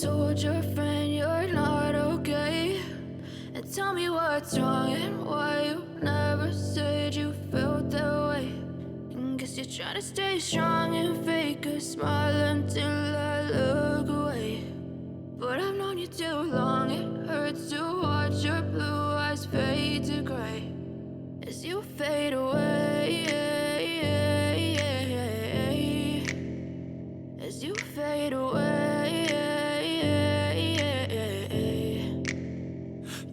told your friend you're not okay? And tell me what's wrong and why you never said you felt that way. And guess you're trying to stay strong and fake a smile until I look away. But I've known you too long, it hurts to watch your blue eyes fade to gray as you fade away, as you fade away.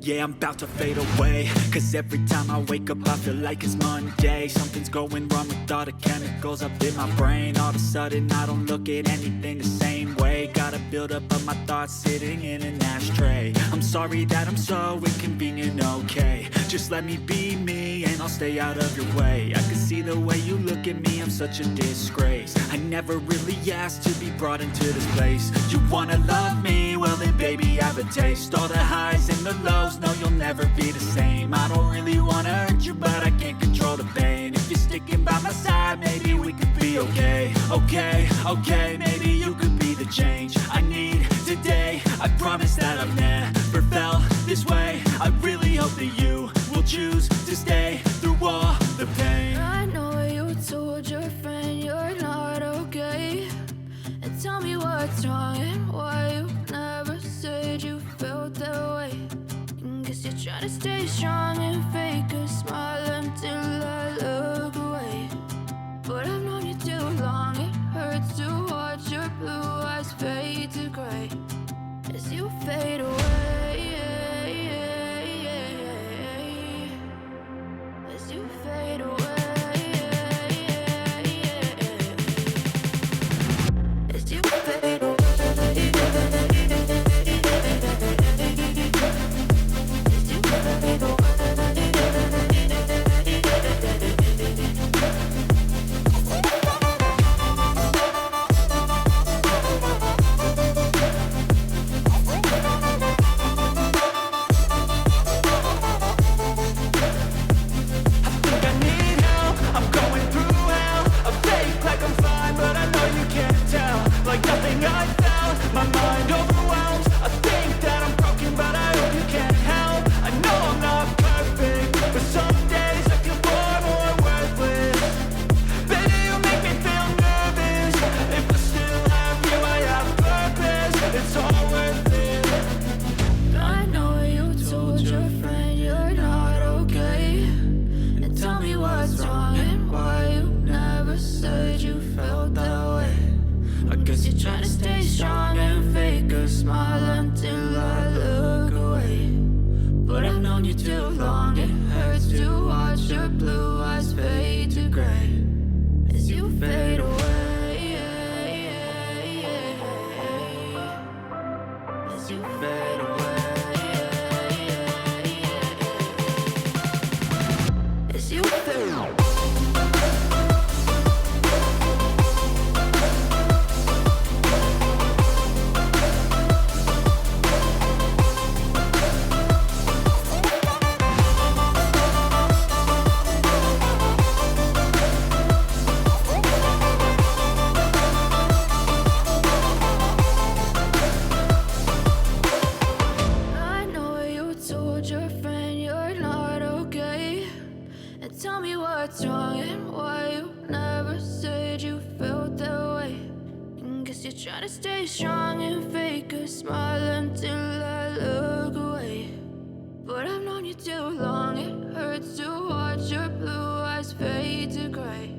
Yeah, I'm about to fade away, cause every time I wake up I feel like it's Monday. Something's going wrong with all the chemicals up in my brain. All of a sudden I don't look at anything the same way. Gotta build up of my thoughts sitting in an ashtray. I'm sorry that I'm so inconvenient, okay? Just let me be me and I'll stay out of your way. I can see the way you look at me, I'm such a disgrace. I never really asked to be brought into this place. You wanna love me? Well then baby have a taste. All the highs and the lows, no you'll never be the same. I don't really wanna hurt you but I can't control the pain. If you're sticking by my side, maybe we could be okay. Okay, maybe you could be the change I need today. I promise that I've never felt this way. I really hope that you will choose to stay through all the pain. I know you told your friend you're not okay. And tell me what's wrong and why you never said you felt that way. And guess you're trying to stay strong and fake a smile until I look away. But I've known you too long, it hurts to watch your blue eyes fade to gray as you fade away, as you fade away. As you fade away. Try to stay strong and fake a smile until I look away. But I've known you too long, it hurts to watch your blue eyes fade to gray.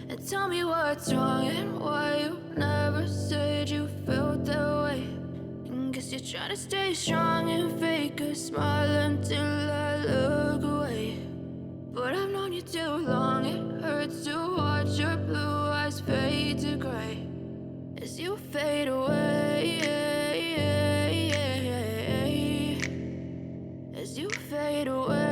And tell me what's wrong and why you never said you felt that way. And guess you're trying to stay strong and fake a smile until I look away. But I've known you too long, it hurts to watch your blue eyes fade to gray as you fade away. As you fade away.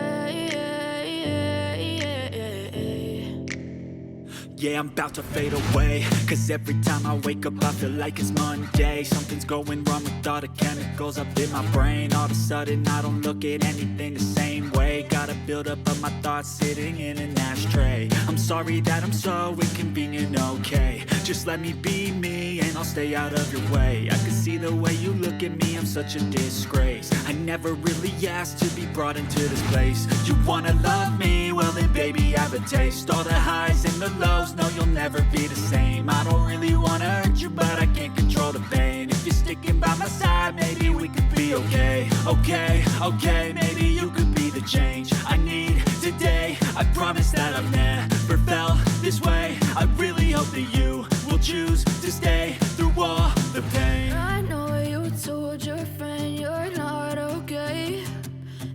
Yeah, I'm about to fade away, cause every time I wake up I feel like it's Monday. Something's going wrong with all the chemicals up in my brain. All of a sudden I don't look at anything the same way. Got a buildup of my thoughts sitting in an ashtray. I'm sorry that I'm so inconvenient, okay. Just let me be me and I'll stay out of your way. I can see the way you look at me, I'm such a disgrace. I never really asked to be brought into this place. You wanna love me? Well then baby I have a taste. All the highs and the lows, no you'll never be the same. I don't really wanna hurt you but I can't control the pain. If you're sticking by my side maybe we could be okay. Okay, maybe you could be the change I need today. I promise that I've never felt this way. I really hope that you will choose to stay through all the pain. I know you told your friend you're not okay.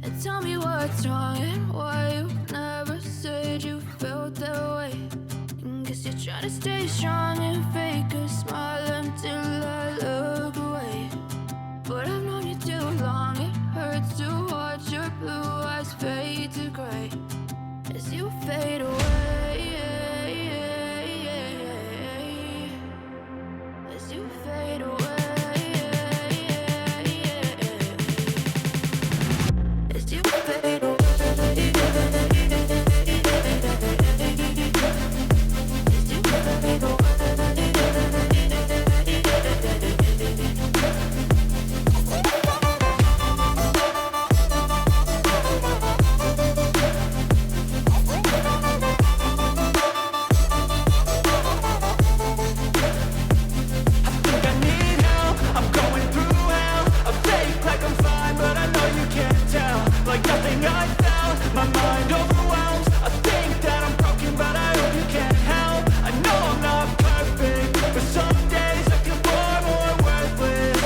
And tell me what's wrong and why you never said you felt that way. And guess you're trying to stay strong and fake a smile until I look away. But I've known you too long, it hurts to watch your blue eyes fade to gray as you fade away. As you fade away. As you fade away. As you fade away. Like nothing I felt, my mind overwhelms. I think that I'm broken, but I hope you can't help. I know I'm not perfect, but some days I feel far more worthless.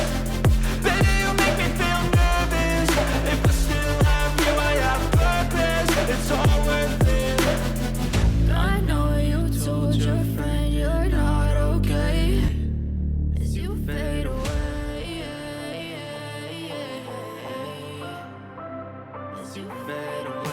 Baby, you make me feel nervous. If I still have you, I have purpose. It's all worth it. I know you told your friend you're not okay as you fade away. As you fade away.